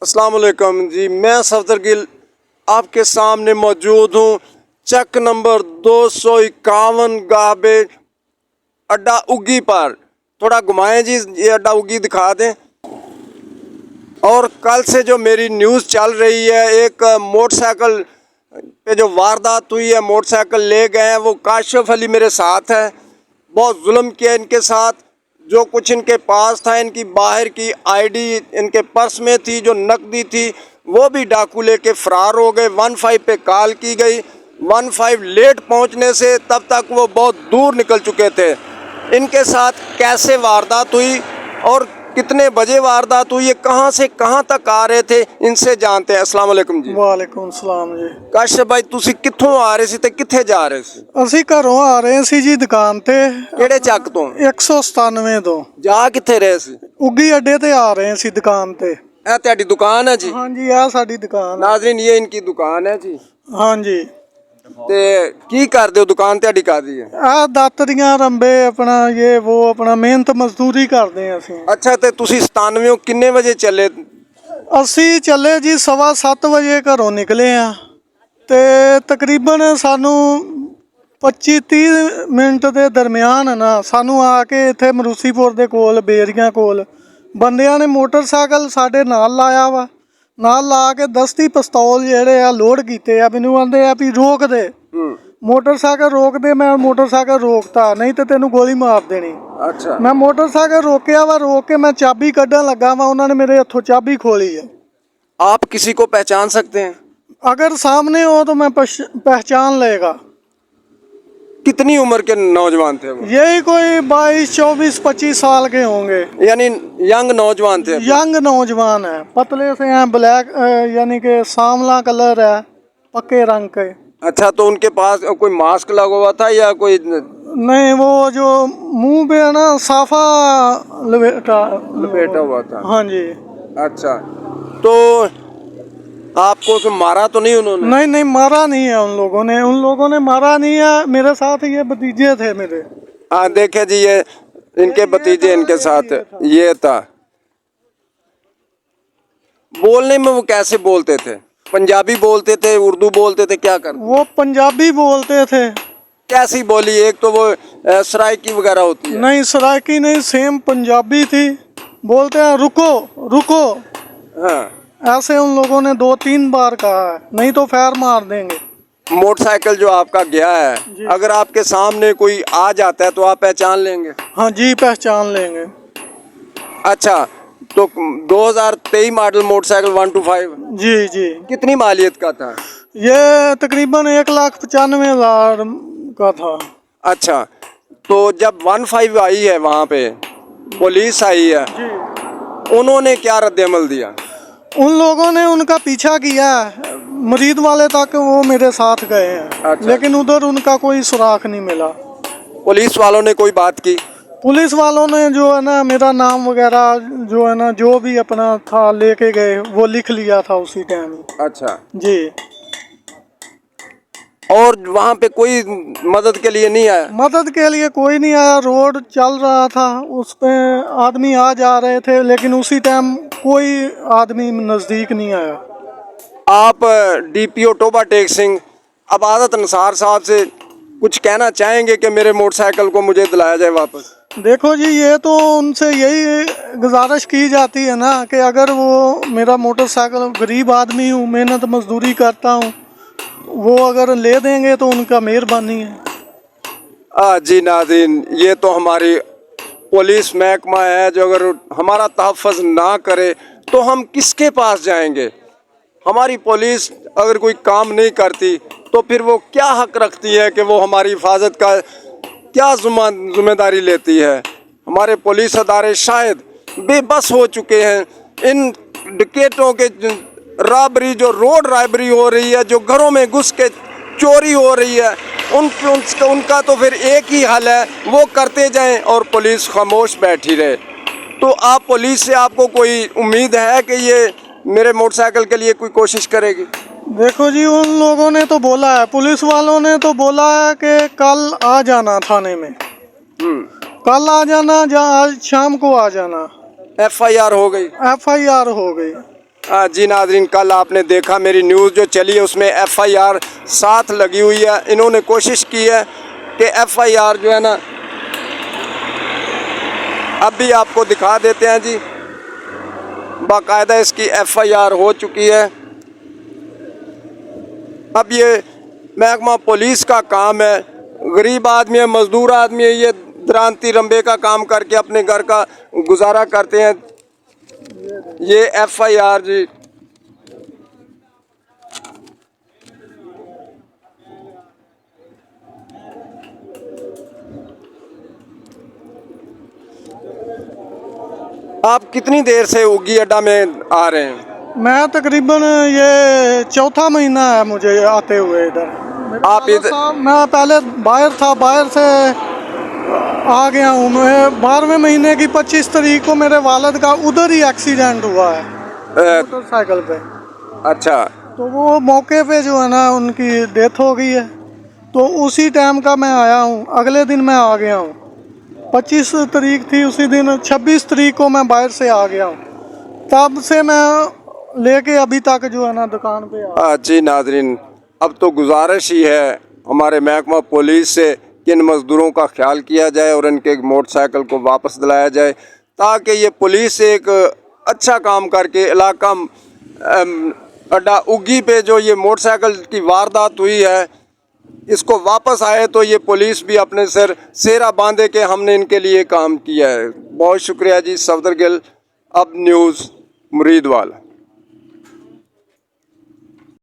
अस्सलाम वालेकुम जी, मैं सफदर गिल आपके सामने मौजूद हूँ। चक नंबर 251 गाबे अड्डा उगी पर। थोड़ा घुमाएं जी, ये अड्डा उगी दिखा दें। और कल से जो मेरी न्यूज़ चल रही है, एक मोटरसाइकिल पे जो वारदात हुई है, मोटरसाइकिल ले गए हैं, वो काशिफ अली मेरे साथ है। बहुत जुल्म किया इनके साथ। जो कुछ इनके पास था, इनकी बाहर की आईडी इनके पर्स में थी, जो नकदी थी वो भी डाकू लेके फरार हो गए। 15 पे कॉल की गई, 15 लेट पहुंचने से तब तक वो बहुत दूर निकल चुके थे। इनके साथ कैसे वारदात हुई और कितने बजे वारदात हुई, ये कहाँ से कहाँ तक आ रहे थे, इनसे जानते हैं। अस्सलाम वालेकुम जी। वालेकुम सलाम जी। काशिफ भाई, तुसी कित्थों आ रहे सी ते कित्थे जा रहे सी? ਅਸੀਂ ਘਰੋਂ ਆ ਰਹੇ ਸੀ ਜੀ ਦੁਕਾਨ ਤੇ ਕਿਹੜੇ ਚੱਕ ਤੋਂ? 197 ਤੋਂ। ਜਾ ਕਿੱਥੇ ਰਹੇ ਸੀ? ਉੱਗੀ ਅੱਡੇ ਤੇ ਆ ਰਹੇ ਸੀ ਦੁਕਾਨ ਤੇ। ਇਹ ਤੁਹਾਡੀ ਦੁਕਾਨ ਹੈ ਜੀ? ਹਾਂਜੀ, ਆ ਸਾਡੀ ਦੁਕਾਨ। नाज़रीन, ये इनकी दुकान है जी। ਹਾਂਜੀ, ਤੇ ਕੀ ਕਰਦੇ ਹੋ? ਦੁਕਾਨ ਤੁਹਾਡੀ ਕਾਹਦੀ ਹੈ? ਆ ਦਾਤਰੀਆਂ ਰੰਬੇ ਆਪਣਾ ਇਹ ਉਹ ਆਪਣਾ ਮਿਹਨਤ ਮਜ਼ਦੂਰੀ ਕਰਦੇ ਆ ਅਸੀਂ। ਅੱਛਾ, ਤੇ ਤੁਸੀਂ 97 ਕਿੰਨੇ ਵਜੇ ਚੱਲੇ? ਅਸੀਂ ਚੱਲੇ ਜੀ 7:15 ਵਜੇ ਘਰੋਂ ਨਿਕਲੇ ਆ ਤੇ ਤਕਰੀਬਨ ਸਾਨੂੰ 25-30 ਮਿੰਟ ਦੇ ਦਰਮਿਆਨ ਨਾ ਸਾਨੂੰ ਆ ਕੇ ਇੱਥੇ ਮਰੂਸੀਪੁਰ ਦੇ ਕੋਲ ਬੇਰੀਆਂ ਕੋਲ ਬੰਦਿਆਂ ਨੇ ਮੋਟਰਸਾਈਕਲ ਸਾਡੇ ਨਾਲ ਲਾਇਆ ਵਾ। ਨਾਲ ਲਾ ਕੇ ਦਸਤੀ ਪਿਸਤੌਲ ਜਿਹੜੇ ਆ ਲੋਡ ਕੀਤੇ ਆ। ਮੈਨੂੰ ਆਂਦੇ ਆ ਵੀ ਰੋਕ ਦੇ, ਮੋਟਰਸਾਈਕਲ ਰੋਕ ਦੇ। ਮੈਂ ਮੋਟਰਸਾਈਕਲ ਰੋਕਤਾ, ਨਹੀਂ ਤੇ ਤੈਨੂੰ ਗੋਲੀ ਮਾਰ ਦੇਣੀ। ਅੱਛਾ, ਮੈਂ ਮੋਟਰਸਾਈਕਲ ਰੋਕਿਆ ਵਾ, ਰੋਕ ਕੇ ਮੈਂ ਚਾਬੀ ਕੱਢਣ ਲੱਗਾ ਵਾ, ਉਹਨਾਂ ਨੇ ਮੇਰੇ ਹੱਥੋਂ ਚਾਬੀ ਖੋਲੀ ਹੈ। आप किसी को पहचान सकते हैं? अगर सामने हो तो मैं पहचान लेगा। कितनी उम्र के नौजवान थे वो? यही कोई 22, 24, 25 साल के होंगे। यानी यंग नौजवान थे? यंग नौजवान है, पतले से हैं, ब्लैक यानी कि सांवला कलर है, पक्के रंग के। अच्छा, तो उनके पास कोई मास्क लगा हुआ था या कोई? नहीं, वो जो मुंह पे है ना साफा लपेटा हुआ था। हाँ जी। अच्छा, तो आपको तो मारा तो नहीं उन्होंने? नहीं नहीं, मारा नहीं है उन लोगों ने मारा नहीं है। मेरे साथ ये भतीजे थे मेरे। हाँ, देखे जी, ये इनके भतीजे इनके साथ ये था। बोलने में वो कैसे बोलते थे? पंजाबी बोलते थे, उर्दू बोलते थे, क्या करते? वो पंजाबी बोलते थे। कैसी बोली? एक तो वो सराइकी वगैरह होती है। नहीं, सराइकी नहीं, सेम पंजाबी थी। बोलते हैं रुको रुको। हाँ, ऐसे उन लोगों ने 2-3 बार कहा है, नहीं तो फायर मार देंगे। मोटरसाइकिल जो आपका गया है, अगर आपके सामने कोई आ जाता है तो आप पहचान लेंगे? हाँ जी, पहचान लेंगे। अच्छा, तो 2023 मॉडल मोटरसाइकिल 125 जी जी। कितनी मालियत का था? ये तकरीबन 1,95,000 का था। अच्छा, तो जब 15 आई है, वहाँ पे पुलिस आई है, जी। उन्होंने क्या रद्द-ए-अमल दिया? उन लोगों ने उनका पीछा किया है, मरीद वाले तक वो मेरे साथ गए हैं। अच्छा। लेकिन उधर उनका कोई सुराख नहीं मिला। पुलिस वालों ने कोई बात की? पुलिस वालों ने जो है ना मेरा नाम वगैरह जो है ना जो भी अपना था लेके गए, वो लिख लिया था उसी टाइम। अच्छा जी। और वहाँ पे कोई मदद के लिए नहीं आया? मदद के लिए कोई नहीं आया। रोड चल रहा था, उस पे आदमी आ जा रहे थे, लेकिन उसी टाइम कोई आदमी नज़दीक नहीं आया। आप डीपीओ टोबा टेक सिंह अबादत अंसार साहब से कुछ कहना चाहेंगे कि मेरे मोटरसाइकिल को मुझे दिलाया जाए वापस? देखो जी, ये तो उनसे यही गुजारिश की जाती है ना कि अगर वो मेरा मोटरसाइकिल, गरीब आदमी हूँ, मेहनत मजदूरी करता हूँ, वो अगर ले देंगे तो उनका मेहरबानी है। जी नाज़रीन, ये तो हमारी पुलिस महकमा है, जो अगर हमारा तहफ़्फ़ुज़ ना करे तो हम किसके पास जाएंगे? हमारी पुलिस अगर कोई काम नहीं करती तो फिर वो क्या हक रखती है कि वो हमारी हिफाजत का क्या जिम्मेदारी लेती है? हमारे पुलिस अदारे शायद बेबस हो चुके हैं। इन डकैतों के रॉबरी, जो रोड रॉबरी हो रही है, जो घरों में घुस के चोरी हो रही है, उनका तो फिर एक ही हल है, वो करते जाएं और पुलिस खामोश बैठी रहे। तो आप पुलिस से आपको कोई उम्मीद है कि ये मेरे मोटरसाइकिल के लिए कोई कोशिश करेगी? देखो जी, उन लोगों ने तो बोला है, पुलिस वालों ने तो बोला है कि कल आ जाना थाने में, कल आ जाना, आज शाम को आ जाना। FIR हो गई? FIR हो गई। जी नाज़रीन, कल आपने देखा मेरी न्यूज़ जो चली है उसमें FIR साथ लगी हुई है। इन्होंने कोशिश की है कि FIR जो है ना, अब भी आपको दिखा देते हैं जी, बाकायदा इसकी FIR हो चुकी है। अब ये महकमा पुलिस का काम है, गरीब आदमी है, मज़दूर आदमी है, ये दरांती रंबे का काम करके अपने घर का गुजारा करते हैं। ये FIR जी, आप कितनी देर से उगी अड्डा में आ रहे हैं? मैं तकरीबन ये चौथा महीना है मुझे आते हुए इधर। आप इधर, मैं पहले बाहर था, बाहर से आ गया हूँ। मैं 12वें महीने की 25 तारीख को मेरे वालिद का उधर ही एक्सीडेंट हुआ है मोटरसाइकिल पे। अच्छा, तो वो मौके पे जो है ना उनकी डेथ हो गई है। तो उसी टाइम का मैं आया हूँ, अगले दिन मैं आ गया हूँ। 25 तारीख थी, उसी दिन 26 तारीख को मैं बाहर से आ गया हूँ। तब से मैं लेके अभी तक जो है ना दुकान पे आ। जी नाज़रीन, अब तो गुजारिश ही है हमारे महकमा पुलिस से कि इन मज़दूरों का ख्याल किया जाए और इनके मोटरसाइकिल को वापस दिलाया जाए, ताकि ये पुलिस एक अच्छा काम करके इलाका अड्डा उगी पे जो ये मोटरसाइकिल की वारदात हुई है इसको वापस आए, तो ये पुलिस भी अपने सिर सेरा बांधे के हमने इनके लिए काम किया है। बहुत शुक्रिया जी। सफदर गिल, अब न्यूज़ मुरीदवाल।